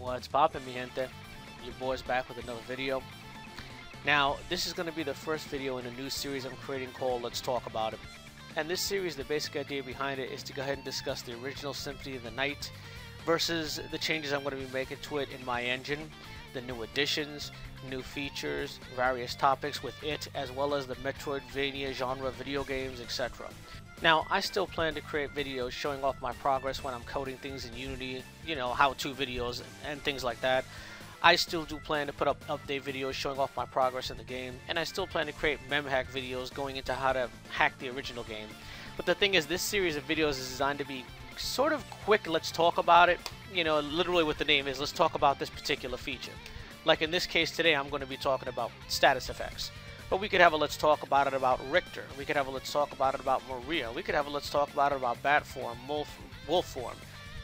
What's poppin', mi gente? Your boy's back with another video. Now, this is going to be the first video in a new series I'm creating called Let's Talk About It. And this series, the basic idea behind it is to go ahead and discuss the original Symphony of the Night versus the changes I'm going to be making to it in my engine, the new additions, new features, various topics with it, as well as the Metroidvania genre video games, etc. Now, I still plan to create videos showing off my progress when I'm coding things in Unity, you know, how-to videos and things like that. I still do plan to put up update videos showing off my progress in the game, and I still plan to create mem-hack videos going into how to hack the original game. But the thing is, this series of videos is designed to be sort of quick, let's talk about it. You know, literally what the name is, let's talk about this particular feature. Like in this case today, I'm going to be talking about status effects. But we could have a let's talk about it about Richter. We could have a let's talk about it about Maria. We could have a let's talk about it about Bat Form, Wolf Form,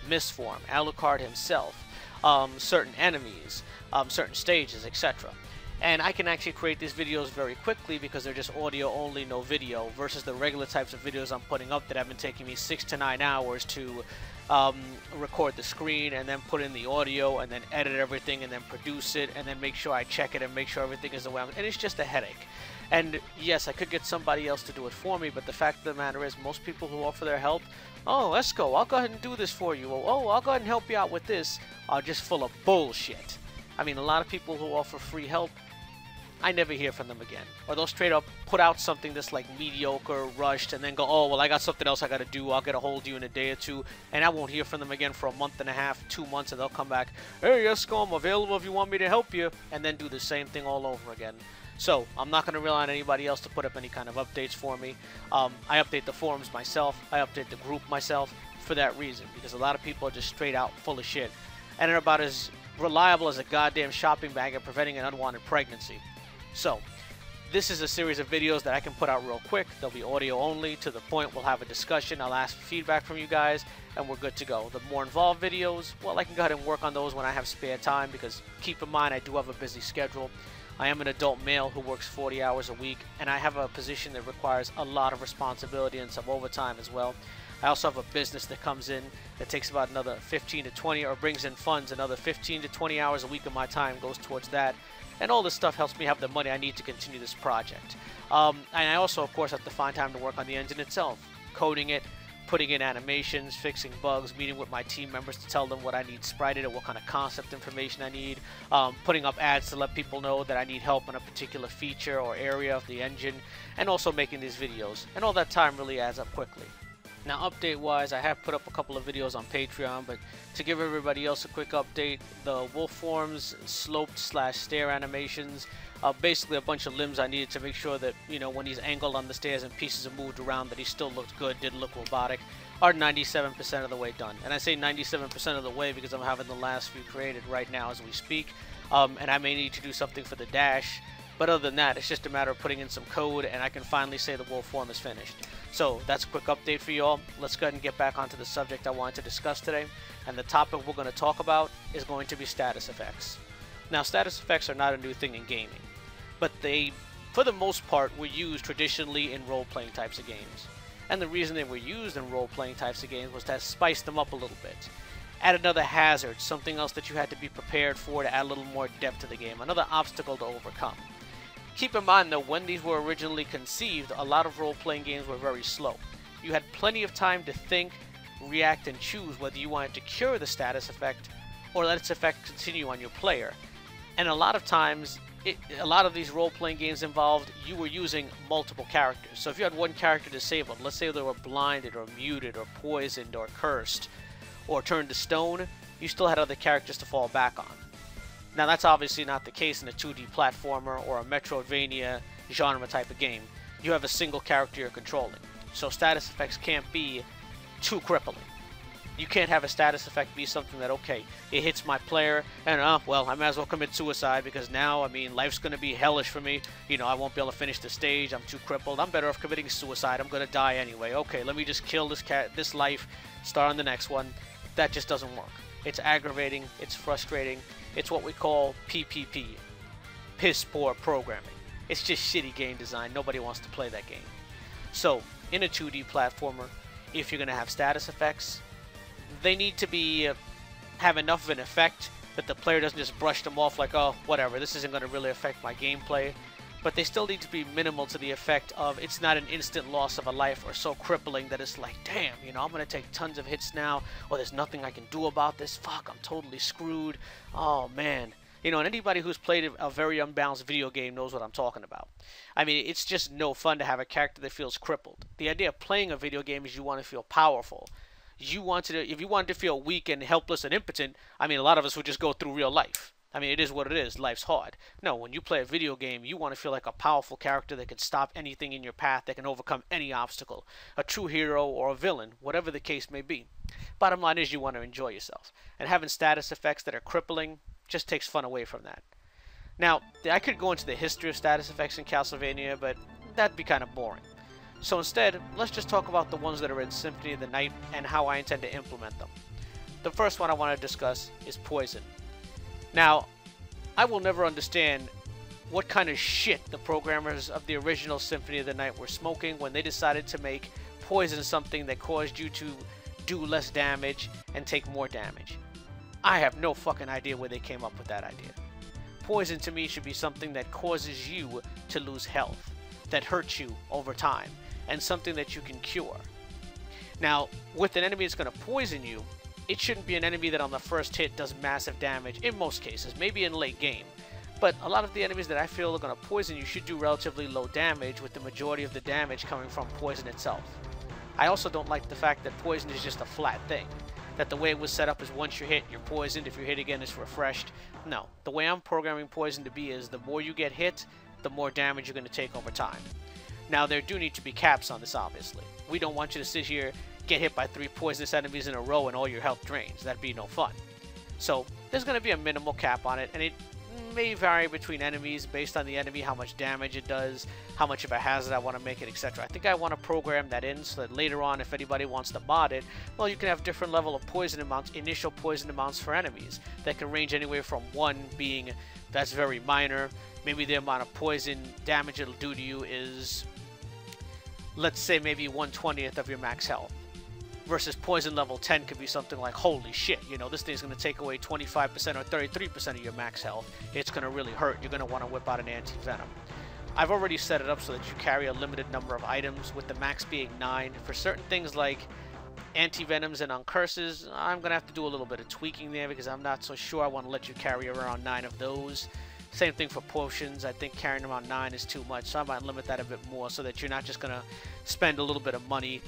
Mist Form, Alucard himself, certain enemies, certain stages, etc. And I can actually create these videos very quickly because they're just audio only, no video, versus the regular types of videos I'm putting up that have been taking me 6 to 9 hours to record the screen and then put in the audio and then edit everything and then produce it and then make sure I check it and make sure everything is the way and it's just a headache. And yes, I could get somebody else to do it for me, but the fact of the matter is most people who offer their help, oh, let's go, I'll go ahead and do this for you, or, oh, I'll go ahead and help you out with this, are just full of bullshit. I mean, a lot of people who offer free help, I never hear from them again. Or they'll straight up put out something that's like mediocre, rushed, and then go, oh, well, I got something else I got to do. I'll get a hold of you in a day or two. And I won't hear from them again for a month and a half, 2 months, and they'll come back, hey, yes, go, I'm available if you want me to help you. And then do the same thing all over again. So, I'm not going to rely on anybody else to put up any kind of updates for me. I update the forums myself. I update the group myself for that reason. Because a lot of people are just straight out full of shit. And they're about as reliable as a goddamn shopping bag at preventing an unwanted pregnancy. So, this is a series of videos that I can put out real quick. They'll be audio only, to the point. We'll have a discussion, I'll ask for feedback from you guys, and we're good to go. The more involved videos, well, I can go ahead and work on those when I have spare time, because keep in mind I do have a busy schedule. I am an adult male who works 40 hours a week, and I have a position that requires a lot of responsibility and some overtime as well. I also have a business that comes in that takes about another 15 to 20, or brings in funds, another 15 to 20 hours a week of my time goes towards that. And all this stuff helps me have the money I need to continue this project. And I also, of course, have to find time to work on the engine itself. Coding it, putting in animations, fixing bugs, meeting with my team members to tell them what I need sprited or what kind of concept information I need, putting up ads to let people know that I need help on a particular feature or area of the engine, and also making these videos. And all that time really adds up quickly. Now, update-wise, I have put up a couple of videos on Patreon, but to give everybody else a quick update, the wolf forms, sloped/stair animations, basically a bunch of limbs I needed to make sure that, you know, when he's angled on the stairs and pieces are moved around, that he still looked good, didn't look robotic, are 97% of the way done. And I say 97% of the way because I'm having the last few created right now as we speak, and I may need to do something for the dash. But other than that, it's just a matter of putting in some code, and I can finally say the wolf form is finished. So that's a quick update for you all. Let's go ahead and get back onto the subject I wanted to discuss today. And the topic we're going to talk about is going to be status effects. Now, status effects are not a new thing in gaming, but they, for the most part, were used traditionally in role-playing types of games. And the reason they were used in role-playing types of games was to spice them up a little bit. Add another hazard, something else that you had to be prepared for to add a little more depth to the game, another obstacle to overcome. Keep in mind that when these were originally conceived, a lot of role-playing games were very slow. You had plenty of time to think, react, and choose whether you wanted to cure the status effect or let its effect continue on your player. And a lot of times, a lot of these role-playing games involved you were using multiple characters. So if you had one character disabled, let's say they were blinded or muted or poisoned or cursed or turned to stone, you still had other characters to fall back on. Now, that's obviously not the case in a 2D platformer or a Metroidvania genre type of game. You have a single character you're controlling. So status effects can't be too crippling. You can't have a status effect be something that, okay, it hits my player, and, well, I might as well commit suicide because now, I mean, life's going to be hellish for me. You know, I won't be able to finish the stage. I'm too crippled. I'm better off committing suicide. I'm going to die anyway. Okay, let me just kill this life, start on the next one. That just doesn't work. It's aggravating. It's frustrating. It's what we call PPP, piss poor programming. It's just shitty game design. Nobody wants to play that game. So, in a 2D platformer, if you're going to have status effects, they need to be have enough of an effect that the player doesn't just brush them off like, oh, whatever, this isn't going to really affect my gameplay. But they still need to be minimal to the effect of it's not an instant loss of a life or so crippling that it's like, damn, you know, I'm going to take tons of hits now, or there's nothing I can do about this. Fuck, I'm totally screwed. Oh, man. You know, and anybody who's played a very unbalanced video game knows what I'm talking about. I mean, it's just no fun to have a character that feels crippled. The idea of playing a video game is you want to feel powerful. If you wanted to feel weak and helpless and impotent, I mean, a lot of us would just go through real life. I mean, it is what it is. Life's hard. No, when you play a video game, you want to feel like a powerful character that can stop anything in your path, that can overcome any obstacle. A true hero or a villain, whatever the case may be. Bottom line is you want to enjoy yourself. And having status effects that are crippling just takes fun away from that. Now, I could go into the history of status effects in Castlevania, but that'd be kind of boring. So instead, let's just talk about the ones that are in Symphony of the Night and how I intend to implement them. The first one I want to discuss is poison. Now, I will never understand what kind of shit the programmers of the original Symphony of the Night were smoking when they decided to make poison something that caused you to do less damage and take more damage. I have no fucking idea where they came up with that idea. Poison to me should be something that causes you to lose health, that hurts you over time, and something that you can cure. Now, with an enemy that's going to poison you, it shouldn't be an enemy that on the first hit does massive damage, in most cases, maybe in late game. But a lot of the enemies that I feel are going to poison you should do relatively low damage, with the majority of the damage coming from poison itself. I also don't like the fact that poison is just a flat thing. That the way it was set up is once you're hit, you're poisoned. If you're hit again, it's refreshed. No, the way I'm programming poison to be is the more you get hit, the more damage you're going to take over time. Now, there do need to be caps on this, obviously. We don't want you to sit here, get hit by 3 poisonous enemies in a row, and all your health drains. That'd be no fun. So, there's going to be a minimal cap on it, and it may vary between enemies based on the enemy, how much damage it does, how much of a hazard I want to make it, etc. I think I want to program that in so that later on, if anybody wants to mod it, well, you can have different level of poison amounts, initial poison amounts for enemies that can range anywhere from 1 being that's very minor. Maybe the amount of poison damage it'll do to you is, let's say, maybe 1/20th of your max health. Versus poison level 10 could be something like, holy shit, you know, this thing's going to take away 25% or 33% of your max health. It's going to really hurt. You're going to want to whip out an anti-venom. I've already set it up so that you carry a limited number of items, with the max being 9. For certain things like anti-venoms and on curses, I'm going to have to do a little bit of tweaking there because I'm not so sure I want to let you carry around 9 of those. Same thing for potions. I think carrying around 9 is too much, so I might limit that a bit more so that you're not just going to spend a little bit of money,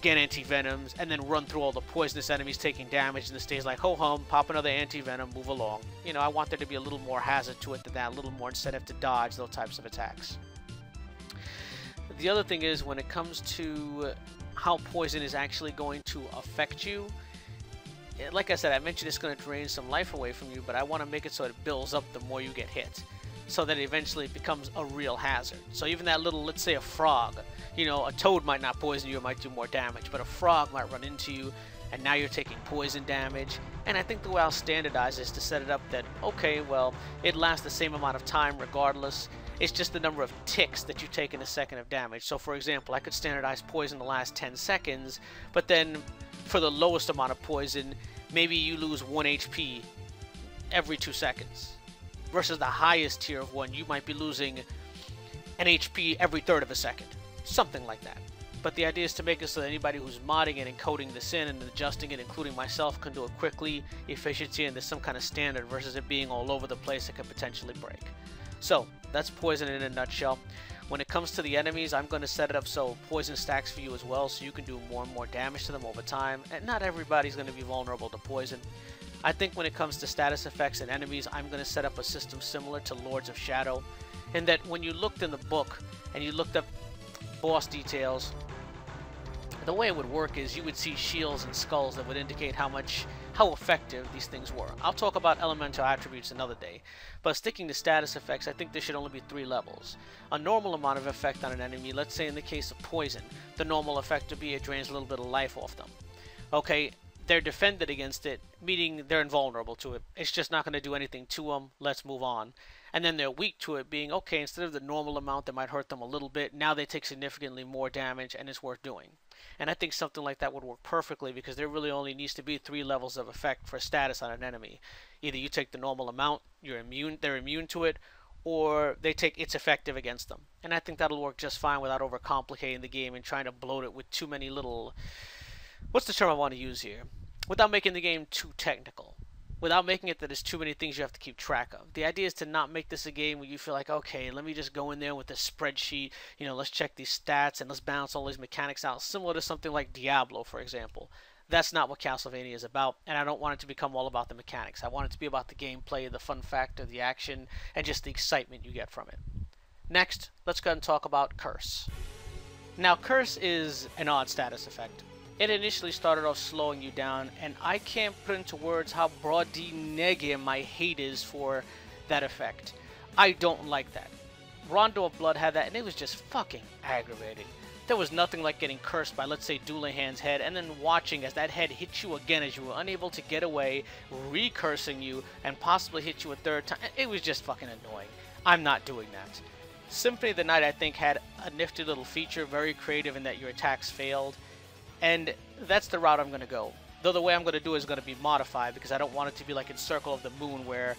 get anti-venoms, and then run through all the poisonous enemies taking damage, and the stage like, ho hum, pop another anti-venom, move along. You know, I want there to be a little more hazard to it than that, a little more incentive to dodge those types of attacks. The other thing is, when it comes to how poison is actually going to affect you, like I said, I mentioned it's going to drain some life away from you, but I want to make it so it builds up the more you get hit, so that eventually it becomes a real hazard. So even that little, let's say a frog, you know, a toad might not poison you, it might do more damage, but a frog might run into you, and now you're taking poison damage. And I think the way I'll standardize is to set it up that, okay, well, it lasts the same amount of time regardless. It's just the number of ticks that you take in a second of damage. So for example, I could standardize poison the last 10 seconds, but then for the lowest amount of poison, maybe you lose 1 HP every 2 seconds. Versus the highest tier of 1, you might be losing an HP every third of a second. Something like that. But the idea is to make it so that anybody who's modding it and coding this in and adjusting it, including myself, can do it quickly, efficiency, and there's some kind of standard versus it being all over the place that could potentially break. So, that's poison in a nutshell. When it comes to the enemies, I'm going to set it up so poison stacks for you as well, so you can do more and more damage to them over time. And not everybody's going to be vulnerable to poison. I think when it comes to status effects and enemies, I'm going to set up a system similar to Lords of Shadow, in that when you looked in the book and you looked up boss details, the way it would work is you would see shields and skulls that would indicate how effective these things were. I'll talk about elemental attributes another day, but sticking to status effects, I think there should only be 3 levels. A normal amount of effect on an enemy, let's say in the case of poison, the normal effect would be it drains a little bit of life off them. Okay, they're defended against it, meaning they're invulnerable to it. It's just not going to do anything to them. Let's move on. And then they're weak to it being, okay, instead of the normal amount that might hurt them a little bit, now they take significantly more damage and it's worth doing. And I think something like that would work perfectly because there really only needs to be 3 levels of effect for status on an enemy. Either you take the normal amount, they're immune to it, or they take it's effective against them. And I think that'll work just fine without overcomplicating the game and trying to bloat it with too many little, what's the term I want to use here? Without making the game too technical. Without making it that there's too many things you have to keep track of. The idea is to not make this a game where you feel like, okay, let me just go in there with a spreadsheet, let's check these stats and let's balance all these mechanics out, similar to something like Diablo, for example. That's not what Castlevania is about, and I don't want it to become all about the mechanics. I want it to be about the gameplay, the fun factor, the action, and just the excitement you get from it. Next, let's go ahead and talk about Curse. Now, Curse is an odd status effect. It initially started off slowing you down, and I can't put into words how broad nega my hate is for that effect. I don't like that. Rondo of Blood had that, and it was just fucking aggravating. There was nothing like getting cursed by, let's say, Doulahan's head, and then watching as that head hit you again as you were unable to get away, re-cursing you, and possibly hit you a third time. It was just fucking annoying. I'm not doing that. Symphony of the Night, I think, had a nifty little feature, very creative in that your attacks failed. And that's the route I'm going to go. Though the way I'm going to do it is going to be modified because I don't want it to be like in Circle of the Moon where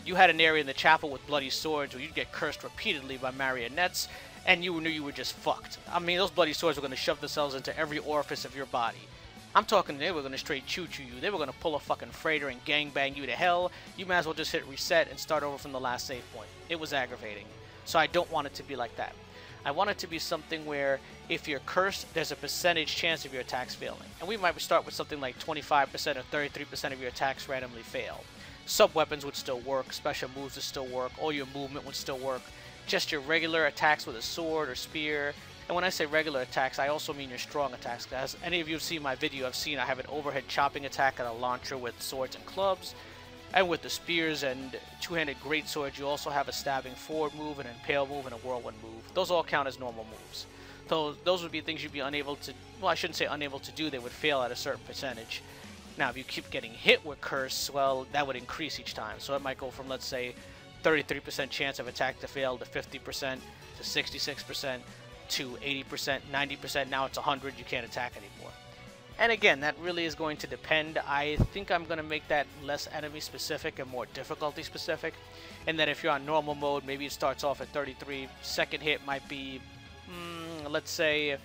you had an area in the chapel with bloody swords where you'd get cursed repeatedly by marionettes and you knew you were just fucked. I mean, those bloody swords were going to shove themselves into every orifice of your body. I'm talking they were going to straight choo-choo you. They were going to pull a fucking freighter and gangbang you to hell. You might as well just hit reset and start over from the last save point. It was aggravating. So I don't want it to be like that. I want it to be something where if you're cursed, there's a percentage chance of your attacks failing. And we might start with something like 25% or 33% of your attacks randomly fail. Sub-weapons would still work, special moves would still work, all your movement would still work. Just your regular attacks with a sword or spear. And when I say regular attacks, I also mean your strong attacks. As any of you have seen my video, I've seen I have an overhead chopping attack and a launcher with swords and clubs. And with the spears and two-handed greatswords, you also have a stabbing forward move, an impale move, and a whirlwind move. Those all count as normal moves. So those would be things you'd be unable to, well, I shouldn't say unable to do, they would fail at a certain percentage. Now, if you keep getting hit with Curse, well, that would increase each time. So it might go from, let's say, 33% chance of attack to fail to 50% to 66% to 80%, 90%. Now it's 100, you can't attack anymore. And again, that really is going to depend. I think I'm going to make that less enemy specific and more difficulty specific. And that if you're on normal mode, maybe it starts off at 33. Second hit might be, let's say,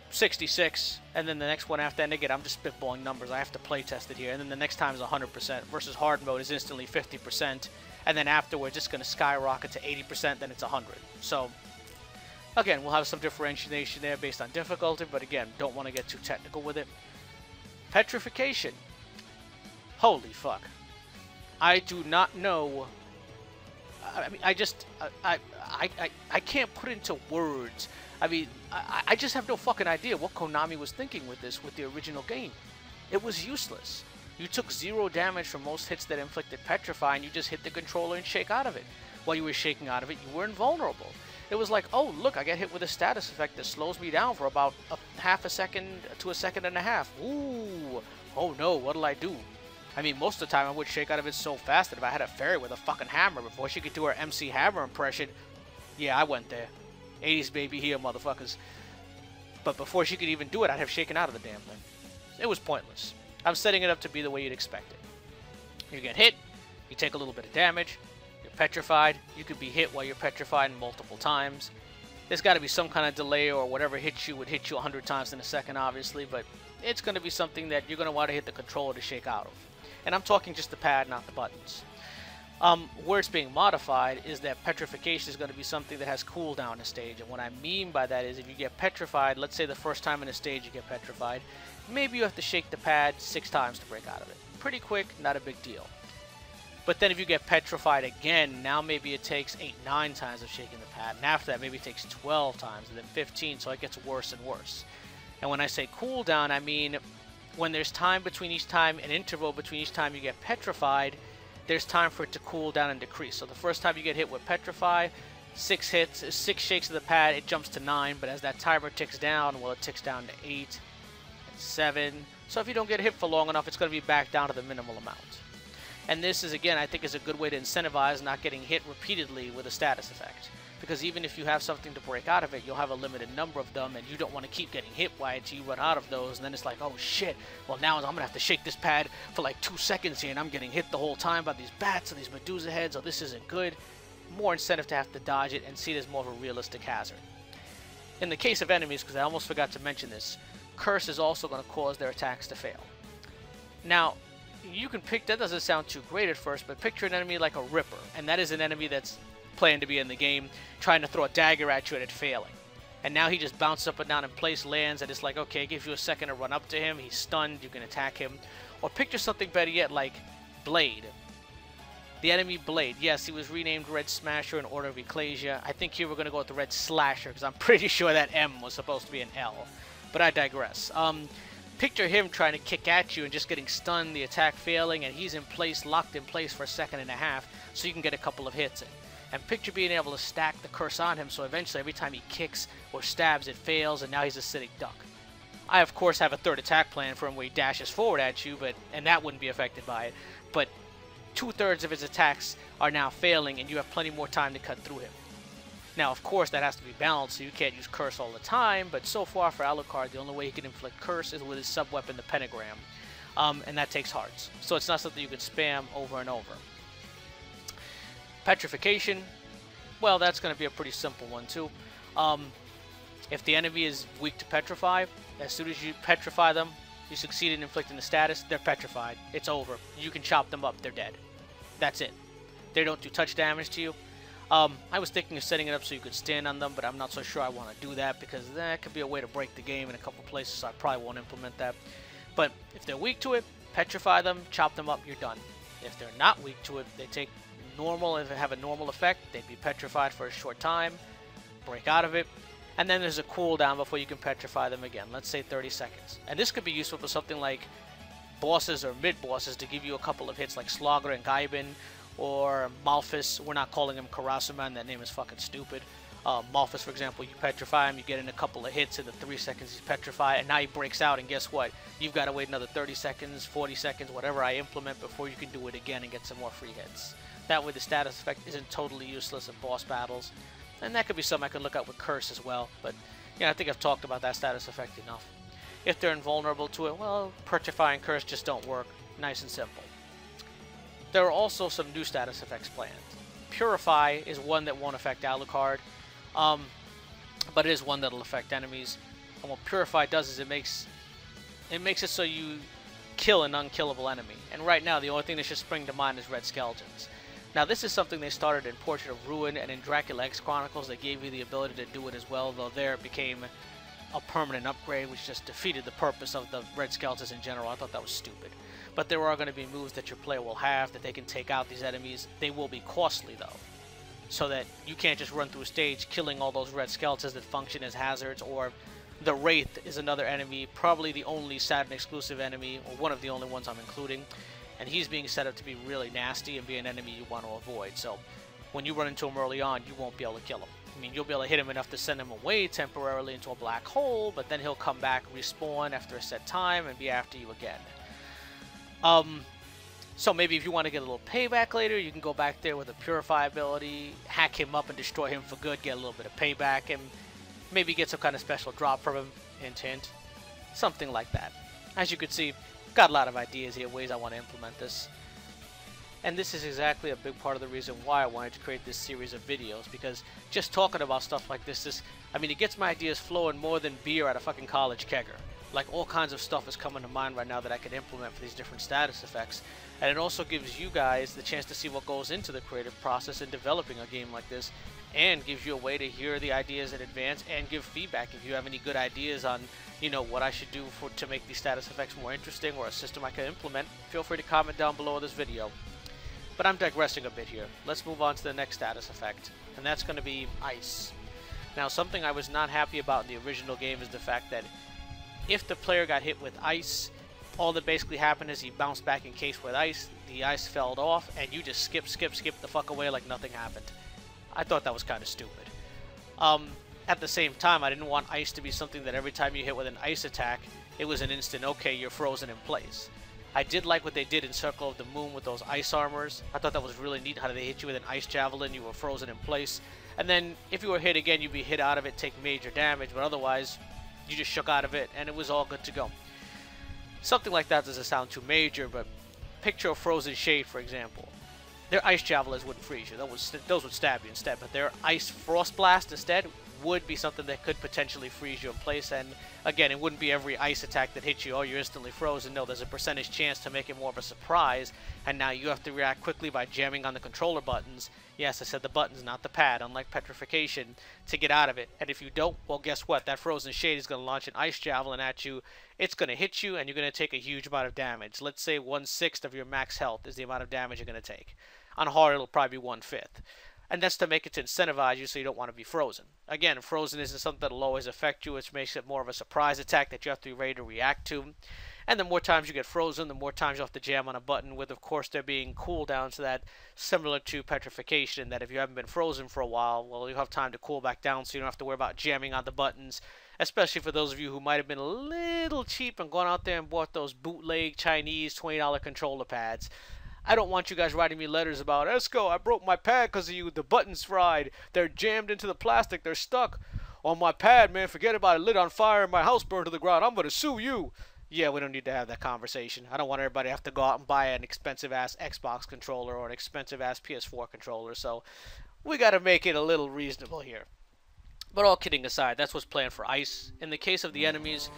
66. And then the next one after, and again, I'm just spitballing numbers. I have to play test it here. And then the next time is 100% versus hard mode is instantly 50%. And then afterwards, it's going to skyrocket to 80%, then it's 100. So again, we'll have some differentiation there based on difficulty, but again, don't want to get too technical with it. Petrification. Holy fuck. I do not know. I mean, I can't put into words. I mean, I just have no fucking idea what Konami was thinking with this, with the original game. It was useless. You took 0 damage from most hits that inflicted Petrify, and you just hit the controller and shake out of it. While you were shaking out of it, you were invulnerable. It was like, oh, look, I get hit with a status effect that slows me down for about half a second to a second and a half. Ooh, oh no, what'll I do? I mean, most of the time I would shake out of it so fast that if I had a fairy with a fucking hammer before she could do her MC Hammer impression, yeah, I went there. 80s baby here, motherfuckers. But before she could even do it, I'd have shaken out of the damn thing. It was pointless. I'm setting it up to be the way you'd expect it. You get hit, you take a little bit of damage, you're petrified, you could be hit while you're petrified multiple times. There's got to be some kind of delay, or whatever hits you would hit you 100 times in a second, obviously, but it's going to be something that you're going to want to hit the controller to shake out of. And I'm talking just the pad, not the buttons. Where it's being modified is that petrification is going to be something that has cooldown in a stage. And what I mean by that is if you get petrified, let's say the first time in a stage you get petrified, maybe you have to shake the pad 6 times to break out of it. Pretty quick, not a big deal. But then if you get petrified again, now maybe it takes 8, 9 times of shaking the pad. And after that, maybe it takes 12 times, and then 15, so it gets worse and worse. And when I say cooldown, I mean when there's time between each time, an interval between each time you get petrified, there's time for it to cool down and decrease. So the first time you get hit with Petrify, 6 hits, 6 shakes of the pad, it jumps to 9. But as that timer ticks down, well, it ticks down to 8, and 7. So if you don't get hit for long enough, it's going to be back down to the minimal amount. And this is, again, I think is a good way to incentivize not getting hit repeatedly with a status effect. Because even if you have something to break out of it, you'll have a limited number of them, and you don't want to keep getting hit by it until you run out of those, and then it's like, oh shit, well now I'm going to have to shake this pad for like 2 seconds here, and I'm getting hit the whole time by these bats or these Medusa heads, or this isn't good. More incentive to have to dodge it and see it as more of a realistic hazard. In the case of enemies, because I almost forgot to mention this, Curse is also going to cause their attacks to fail. Now, you can pick, that doesn't sound too great at first, but picture an enemy like a Ripper, and that is an enemy that's planned to be in the game, trying to throw a dagger at you and it failing. And now he just bounces up and down in place, lands, and it's like, okay, it gives you a second to run up to him, he's stunned, you can attack him. Or picture something better yet, like Blade. The enemy Blade, yes, he was renamed Red Smasher in order of Ecclesia. I think here we're going to go with the Red Slasher, because I'm pretty sure that M was supposed to be an L. But I digress. Picture him trying to kick at you and just getting stunned, the attack failing, and he's in place, locked in place for a second and a half, so you can get a couple of hits in. And picture being able to stack the curse on him, so eventually every time he kicks or stabs, it fails, and now he's a sitting duck. I, of course, have a third attack plan for him where he dashes forward at you, and that wouldn't be affected by it. But 2/3 of his attacks are now failing, and you have plenty more time to cut through him. Now, of course, that has to be balanced, so you can't use Curse all the time, but so far for Alucard, the only way he can inflict Curse is with his sub-weapon, the Pentagram, and that takes hearts. So it's not something you can spam over and over. Petrification, well, that's going to be a pretty simple one, too. If the enemy is weak to Petrify, as soon as you petrify them, you succeed in inflicting the status, they're petrified. It's over. You can chop them up, they're dead. That's it. They don't do touch damage to you. I was thinking of setting it up so you could stand on them, but I'm not so sure I want to do that because that could be a way to break the game in a couple places, so I probably won't implement that. But if they're weak to it, petrify them, chop them up, you're done. If they're not weak to it, they take normal, if they have a normal effect, they'd be petrified for a short time, break out of it, and then there's a cooldown before you can petrify them again, let's say 30 seconds. And this could be useful for something like bosses or mid-bosses to give you a couple of hits like Slogger and Gaibin, or Malphus. We're not calling him Karasuman, that name is fucking stupid. Malphus, for example, you petrify him, you get in a couple of hits, in the 3 seconds he's petrified, and now he breaks out, and guess what? You've got to wait another 30 seconds, 40 seconds, whatever I implement before you can do it again and get some more free hits. That way the status effect isn't totally useless in boss battles. And that could be something I could look at with Curse as well, but yeah, I think I've talked about that status effect enough. If they're invulnerable to it, well, Petrify and Curse just don't work. Nice and simple. There are also some new status effects planned. Purify is one that won't affect Alucard, but it is one that'll affect enemies. And what Purify does is it makes it so you kill an unkillable enemy. And right now, the only thing that should spring to mind is Red Skeletons. Now, this is something they started in Portrait of Ruin, and in Dracula X Chronicles, they gave you the ability to do it as well, though there it became a permanent upgrade, which just defeated the purpose of the Red Skeletons in general. I thought that was stupid. But there are going to be moves that your player will have that they can take out these enemies. They will be costly, though, so that you can't just run through a stage killing all those Red Skeletons that function as hazards, or the Wraith is another enemy, probably the only Saturn exclusive enemy, or one of the only ones I'm including. And he's being set up to be really nasty and be an enemy you want to avoid. So when you run into him early on, you won't be able to kill him. I mean, you'll be able to hit him enough to send him away temporarily into a black hole, but then he'll come back, respawn after a set time, and be after you again. So maybe if you want to get a little payback later, you can go back there with a Purify ability, hack him up and destroy him for good, get a little bit of payback, and maybe get some kind of special drop from him, hint hint. Something like that. As you can see, got a lot of ideas here, ways I want to implement this. And this is exactly a big part of the reason why I wanted to create this series of videos, because just talking about stuff like this, I mean, it gets my ideas flowing more than beer at a fucking college kegger. Like, all kinds of stuff is coming to mind right now that I could implement for these different status effects. And it also gives you guys the chance to see what goes into the creative process in developing a game like this, and gives you a way to hear the ideas in advance and give feedback if you have any good ideas on, you know, what I should do to make these status effects more interesting, or a system I can implement. Feel free to comment down below this video. But I'm digressing a bit here. Let's move on to the next status effect, and that's going to be Ice. Now, something I was not happy about in the original game is the fact that if the player got hit with ice, all that basically happened is he bounced back encased with ice, the ice fell off, and you just skip the fuck away like nothing happened. I thought that was kind of stupid. At the same time, I didn't want ice to be something that every time you hit with an ice attack, it was an instant, okay, you're frozen in place. I did like what they did in Circle of the Moon with those ice armors. I thought that was really neat how they hit you with an ice javelin, you were frozen in place. And then if you were hit again, you'd be hit out of it, take major damage, but otherwise you just shook out of it and it was all good to go. Something like that doesn't sound too major, but picture a frozen shade, for example. Their ice javelins wouldn't freeze you, those would stab you instead, but their ice frost blast instead would be something that could potentially freeze you in place. And again, it wouldn't be every ice attack that hits you, oh, you're instantly frozen. No, there's a percentage chance to make it more of a surprise, and now you have to react quickly by jamming on the controller buttons. Yes, I said the buttons, not the pad, unlike petrification, to get out of it. And if you don't, well, guess what? That frozen shade is going to launch an ice javelin at you. It's going to hit you, and you're going to take a huge amount of damage. Let's say 1/6 of your max health is the amount of damage you're going to take. On hard, it'll probably be 1/5. And that's to make it to incentivize you so you don't want to be frozen. Again, frozen isn't something that'll always affect you, which makes it more of a surprise attack that you have to be ready to react to. And the more times you get frozen, the more times you have to jam on a button, with, of course, there being cooldowns to that, similar to petrification, that if you haven't been frozen for a while, well, you have time to cool back down so you don't have to worry about jamming on the buttons, especially for those of you who might have been a little cheap and gone out there and bought those bootleg Chinese $20 controller pads. I don't want you guys writing me letters about, Esco, I broke my pad because of you, the button's fried, they're jammed into the plastic, they're stuck on my pad, man, forget about it, lit on fire and my house burned to the ground, I'm going to sue you. Yeah, we don't need to have that conversation. I don't want everybody to have to go out and buy an expensive-ass Xbox controller or an expensive-ass PS4 controller, so we got to make it a little reasonable here. But all kidding aside, that's what's planned for ice. In the case of the enemies,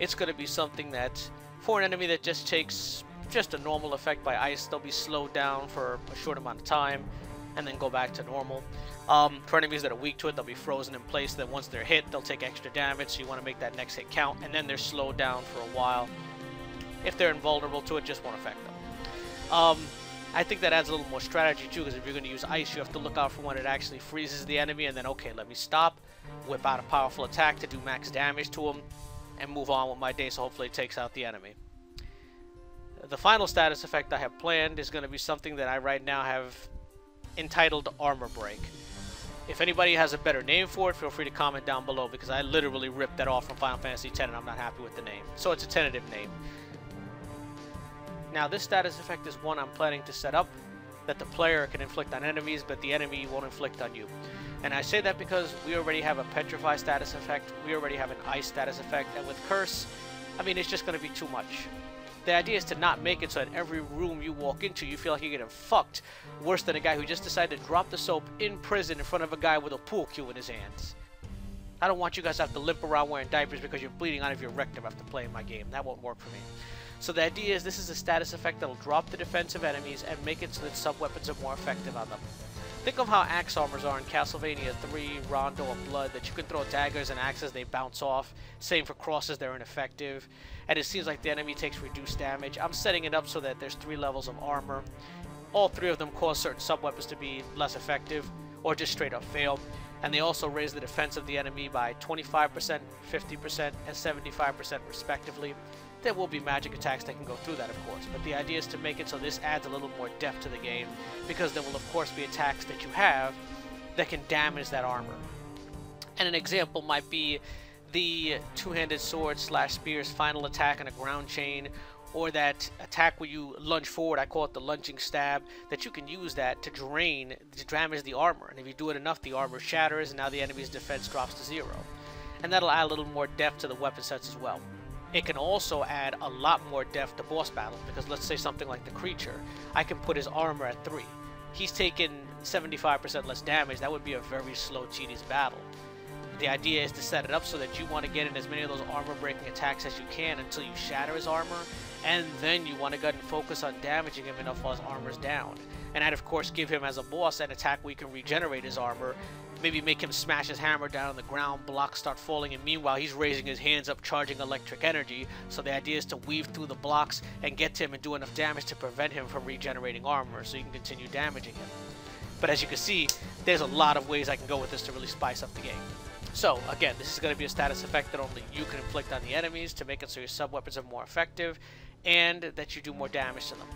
it's going to be something that, for an enemy that just takes just a normal effect by ice, they'll be slowed down for a short amount of time and then go back to normal. For enemies that are weak to it, they'll be frozen in place, that once they're hit, they'll take extra damage, so you want to make that next hit count, and then they're slowed down for a while. If they're invulnerable to it, just won't affect them. I think that adds a little more strategy too, because if you're going to use ice, you have to look out for when it actually freezes the enemy, and then, okay, let me stop, whip out a powerful attack to do max damage to them, and move on with my day, so hopefully it takes out the enemy. The final status effect I have planned is going to be something that I right now have entitled Armor Break. If anybody has a better name for it, feel free to comment down below, because I literally ripped that off from Final Fantasy X and I'm not happy with the name. So it's a tentative name. Now this status effect is one I'm planning to set up that the player can inflict on enemies, but the enemy won't inflict on you. And I say that because we already have a Petrify status effect, we already have an Ice status effect, and with Curse, I mean, it's just going to be too much. The idea is to not make it so that every room you walk into, you feel like you're getting fucked. Worse than a guy who just decided to drop the soap in prison in front of a guy with a pool cue in his hands. I don't want you guys to have to limp around wearing diapers because you're bleeding out of your rectum after playing my game. That won't work for me. So the idea is this is a status effect that will drop the defense of enemies and make it so that sub-weapons are more effective on them. Think of how axe armors are in Castlevania 3, Rondo, or Blood, that you can throw daggers and axes, they bounce off. Same for crosses, they're ineffective. And it seems like the enemy takes reduced damage. I'm setting it up so that there's 3 levels of armor. All 3 of them cause certain sub-weapons to be less effective, or just straight up fail. And they also raise the defense of the enemy by 25%, 50%, and 75% respectively. There will be magic attacks that can go through that, of course, but the idea is to make it so this adds a little more depth to the game, because there will of course be attacks that you have that can damage that armor. And an example might be the two-handed sword / spear's final attack on a ground chain, or that attack where you lunge forward, I call it the lunging stab, that you can use that to damage the armor, and if you do it enough, the armor shatters and now the enemy's defense drops to 0. And that'll add a little more depth to the weapon sets as well. It can also add a lot more depth to boss battles, because let's say something like the creature, I can put his armor at 3. He's taken 75% less damage. That would be a very slow, tedious battle. The idea is to set it up so that you want to get in as many of those armor-breaking attacks as you can until you shatter his armor, and then you want to go ahead and focus on damaging him enough while his armor's down. And I'd, of course, give him as a boss an attack where you can regenerate his armor, maybe make him smash his hammer down on the ground, blocks start falling, and meanwhile he's raising his hands up, charging electric energy. So the idea is to weave through the blocks and get to him and do enough damage to prevent him from regenerating armor, so you can continue damaging him. But as you can see, there's a lot of ways I can go with this to really spice up the game. So again, this is going to be a status effect that only you can inflict on the enemies to make it so your sub-weapons are more effective and that you do more damage to them.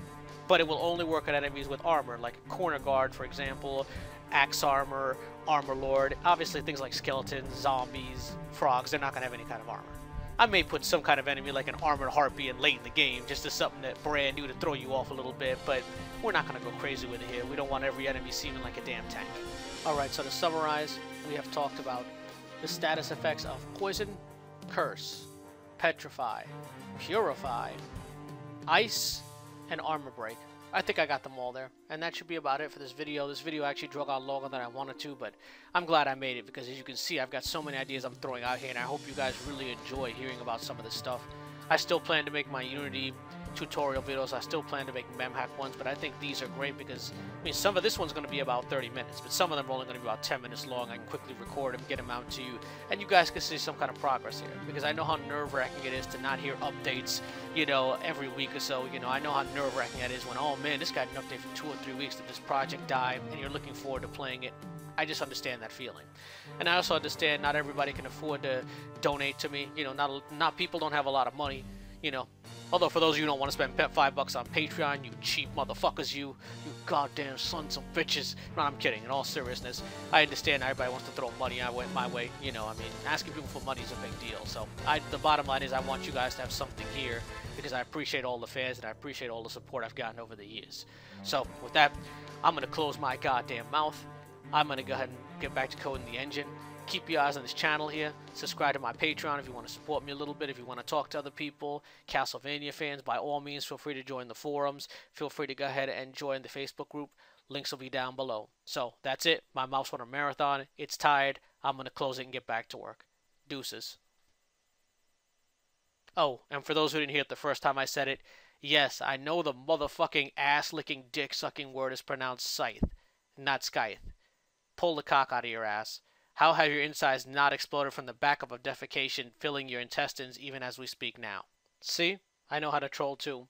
But it will only work on enemies with armor, like Corner Guard, for example, Axe Armor, Armor Lord. Obviously, things like skeletons, zombies, frogs, they're not going to have any kind of armor. I may put some kind of enemy like an armored harpy in late in the game, just as something that brand new to throw you off a little bit, but we're not going to go crazy with it here. We don't want every enemy seeming like a damn tank. Alright, so to summarize, we have talked about the status effects of Poison, Curse, Petrify, Purify, Ice, and Armor Break. I think I got them all there, and that should be about it for this video. This video actually drug out longer than I wanted to, but I'm glad I made it because, as you can see, I've got so many ideas I'm throwing out here, and I hope you guys really enjoy hearing about some of this stuff. I still plan to make my Unity tutorial videos. I still plan to make memhack ones, but I think these are great because, I mean, some of this one's going to be about 30 minutes, but some of them are only going to be about 10 minutes long. I can quickly record them, get them out to you, and you guys can see some kind of progress here, because I know how nerve-wracking it is to not hear updates, you know, every week or so. You know, I know how nerve-wracking that is when, oh man, this got an update for 2 or 3 weeks that this project died, and you're looking forward to playing it. I just understand that feeling. And I also understand not everybody can afford to donate to me. You know, not people don't have a lot of money, you know. Although for those of you who don't want to spend $5 on Patreon, you cheap motherfuckers, you goddamn sons of bitches. No, I'm kidding. In all seriousness, I understand everybody wants to throw money my way. You know, I mean, asking people for money is a big deal. So the bottom line is I want you guys to have something here because I appreciate all the fans and I appreciate all the support I've gotten over the years. So with that, I'm going to close my goddamn mouth. I'm going to go ahead and get back to coding the engine. Keep your eyes on this channel here. Subscribe to my Patreon if you want to support me a little bit. If you want to talk to other people, Castlevania fans, by all means, feel free to join the forums. Feel free to go ahead and join the Facebook group. Links will be down below. So that's it. My mouth's on a marathon. It's tired. I'm going to close it and get back to work. Deuces. Oh, and for those who didn't hear it the first time I said it, yes, I know the motherfucking ass-licking, dick-sucking word is pronounced scythe, not scythe. Pull the cock out of your ass. How have your insides not exploded from the back of a defecation filling your intestines even as we speak now? See? I know how to troll too.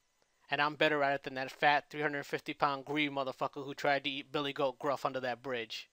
And I'm better at it than that fat 350-pound greedy motherfucker who tried to eat Billy Goat Gruff under that bridge.